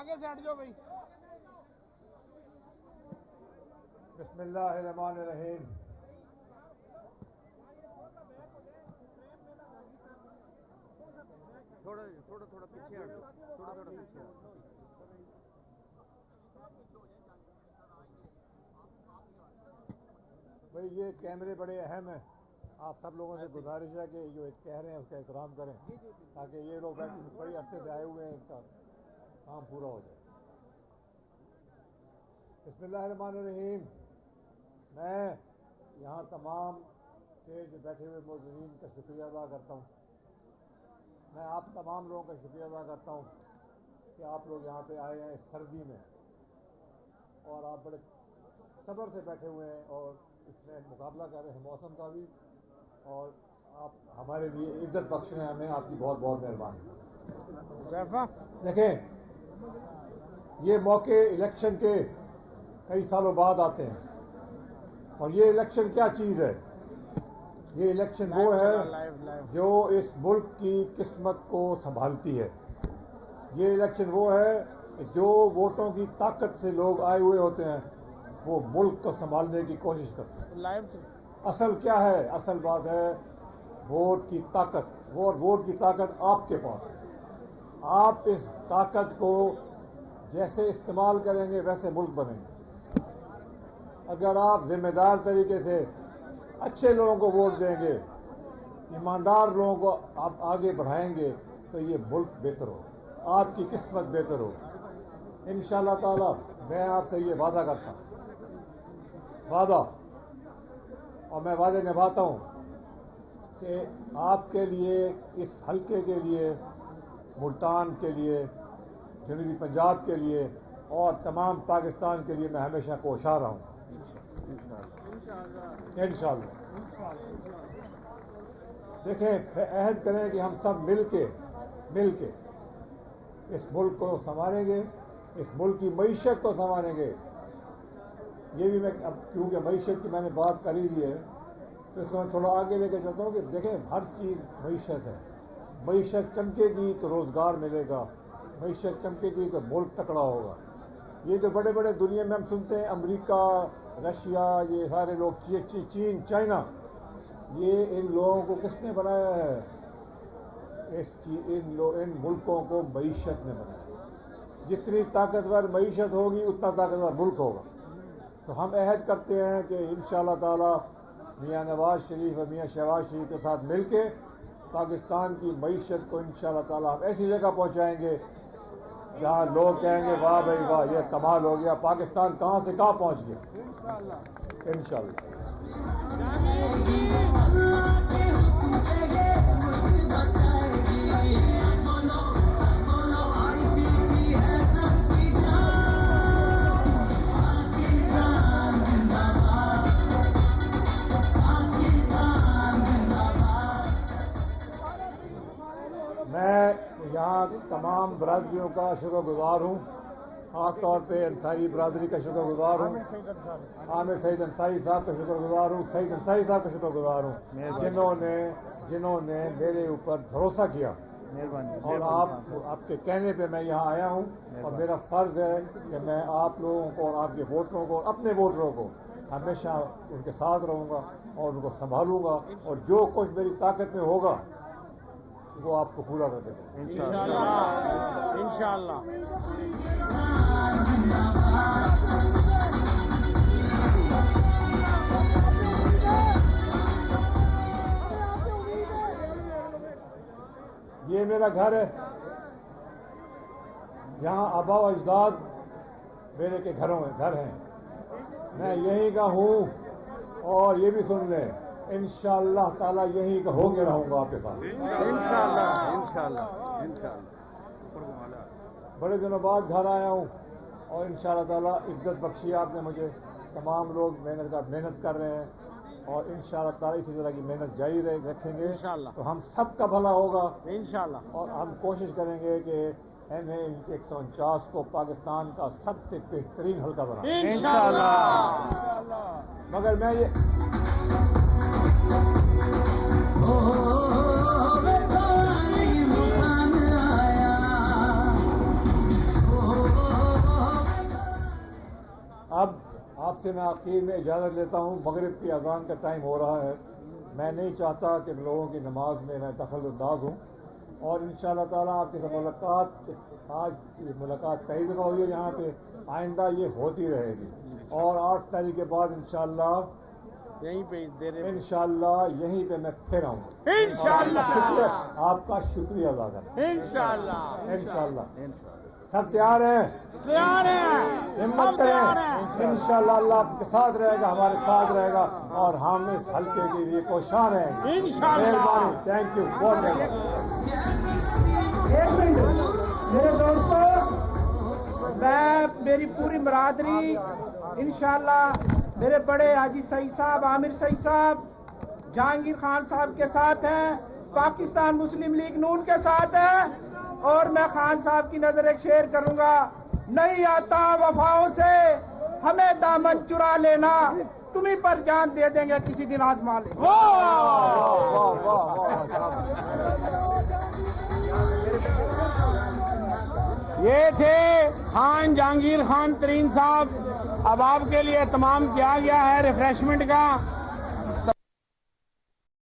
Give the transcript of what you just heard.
آگے سے ہٹ جاؤ بھائی. بسم اللہ الرحمن الرحیم. تھوڑا پیچھے ہٹ جاؤ. تھوڑا پیچھے ہٹ جاؤ. بھائی یہ کیمرے بڑے اہم ہیں. آپ سب لوگوں سے گزارش ہے کہ جو کہہ رہے ہیں اس کا احترام کریں تاکہ یہ لوگ بڑی عرصے سے آئے ہوئے ہیں ان کا کام پورا ہو جائے. بسم اللہ الرحمن الرحیم. میں یہاں تمام اسٹیج پہ بیٹھے ہوئے موجودین کا شکریہ ادا کرتا ہوں. میں آپ تمام لوگوں کا شکریہ ادا کرتا ہوں کہ آپ لوگ یہاں پہ آئے ہیں اس سردی میں اور آپ بڑے صبر سے بیٹھے ہوئے ہیں اور اس میں مقابلہ کر رہے ہیں موسم کا بھی, اور آپ ہمارے لیے عزت بخش رہے ہیں ہمیں. آپ کی بہت بہت مہربانی. دیکھیں یہ موقع الیکشن کے کئی سالوں بعد آتے ہیں اور یہ الیکشن کیا چیز ہے؟ یہ الیکشن وہ ہے جو اس ملک کی قسمت کو سنبھالتی ہے. یہ الیکشن وہ ہے کہ جو ووٹوں کی طاقت سے لوگ آئے ہوئے ہوتے ہیں وہ ملک کو سنبھالنے کی کوشش کرتے ہیں. اصل کیا ہے؟ اصل بات ہے ووٹ کی طاقت. ووٹ کی طاقت آپ کے پاس ہے. آپ اس طاقت کو جیسے استعمال کریں گے ویسے ملک بنیں گے. اگر آپ ذمہ دار طریقے سے اچھے لوگوں کو ووٹ دیں گے, ایماندار لوگوں کو آپ آگے بڑھائیں گے تو یہ ملک بہتر ہو, آپ کی قسمت بہتر ہو انشاءاللہ تعالی. میں آپ سے یہ وعدہ کرتا ہوں, وعدہ, اور میں وعدے نبھاتا ہوں کہ آپ کے لیے, اس حلقے کے لیے, ملتان کے لیے, جنوبی پنجاب کے لیے اور تمام پاکستان کے لیے میں ہمیشہ کوشاں رہا ہوں انشاءاللہ. دیکھیں عہد کریں کہ ہم سب مل کے اس ملک کو سنواریں گے, اس ملک کی معیشت کو سنواریں گے. یہ بھی میں اب کیونکہ معیشت کی میں نے بات کر ہی دی ہے تو اس کو میں تھوڑا آگے لے کے چلتا ہوں کہ دیکھیں ہر چیز معیشت ہے. معیشت چمکے گی تو روزگار ملے گا, معیشت چمکے گی تو ملک تکڑا ہوگا. یہ جو بڑے بڑے دنیا میں ہم سنتے ہیں امریکہ, رشیا, یہ سارے لوگ, چین, چائنا, یہ ان لوگوں کو کس نے بنایا ہے؟ ان ملکوں کو معیشت نے بنایا. جتنی طاقتور معیشت ہوگی اتنا طاقتور ملک ہوگا. تو ہم عہد کرتے ہیں کہ انشاءاللہ تعالی میاں نواز شریف اور میاں شہباز شریف کے ساتھ مل کے پاکستان کی معیشت کو انشاءاللہ تعالی ہم ایسی جگہ پہنچائیں گے جہاں لوگ کہیں گے واہ بھائی واہ, یہ کمال ہو گیا, پاکستان کہاں سے کہاں پہنچ گیا انشاءاللہ. میں یہاں تمام برادریوں کا شکر گزار ہوں, خاص طور پہ انصاری برادری کا شکر گزار ہوں, عامر سعید انصاری صاحب کا شکر گزار ہوں, سعید انصاری صاحب کا شکر گزار ہوں جنہوں نے میرے اوپر بھروسہ کیا. اور آپ کے کہنے پہ میں یہاں آیا ہوں اور میرا فرض ہے کہ میں آپ لوگوں کو اور آپ کے ووٹروں کو, اپنے ووٹروں کو ہمیشہ ان کے ساتھ رہوں گا اور ان کو سنبھالوں گا, اور جو کچھ میری طاقت میں ہوگا وہ آپ کو پورا کر دے گا انشاءاللہ. یہ میرا گھر ہے, یہاں آبا و اجداد میرے کے گھر ہیں, میں یہیں کا ہوں. اور یہ بھی سن لیں انشاءاللہ تعالی یہیں کا ہو کے رہوں گا آپ کے ساتھ انشاءاللہ. بڑے دنوں بعد گھر آیا ہوں اور انشاءاللہ تعالی عزت بخشی آپ نے مجھے. تمام لوگ محنت کر رہے ہیں اور انشاءاللہ تعالی اسی طرح کی محنت جاری رکھیں گے تو ہم سب کا بھلا ہوگا انشاءاللہ. اور ہم کوشش کریں گے کہ MA-149 کو پاکستان کا سب سے بہترین حلقہ بنائیں انشاءاللہ. مگر میں یہ Oh آپ سے میں آخر میں اجازت لیتا ہوں، مغرب کی اذان کا ٹائم ہو رہا ہے، میں نہیں چاہتا کہ لوگوں کی نماز میں دخل انداز ہوں، اور انشاءاللہ تعالیٰ آپ کے ساتھ ملاقات، آج یہ ملاقات پہلی دفعہ ہوئی ہے یہاں پہ، آئندہ یہ ہوتی رہے گی، اور 8 تاریخ کے بعد انشاءاللہ یہیں پہ دے رہے انشاءاللہ یہیں پہ میں پھر آؤں گا، انشاءاللہ آپ کا شکریہ ادا کریں انشاءاللہ انشاءاللہ۔ سب تیار ہیں؟ تیار ہیں، ہمت کریں، انشاءاللہ اللہ آپ کے ساتھ رہے گا، ہمارے ساتھ رہے گا، اور ہم اس حلقے کے لیے کوشاں رہیں گے انشاءاللہ۔ مہربانی، تھینک یو، بہت مہربانی۔ ایک منٹ میرے دوستو، میں میری پوری برادری انشاءاللہ میرے بڑے حاجی سعید صاحب، عامر سعید صاحب، جہانگیر خان صاحب کے ساتھ ہیں، پاکستان مسلم لیگ نون کے ساتھ ہیں، اور میں خان صاحب کی نظر ایک شعر کروں گا: نہیں آتا وفاؤں سے ہمیں دامن چرا لینا، تمہیں پر جان دے دیں گے کسی دن آزما لیں۔ یہ تھے خان جہانگیر خان ترین صاحب۔ اب آپ کے لیے اہتمام کیا گیا ہے ریفریشمنٹ کا۔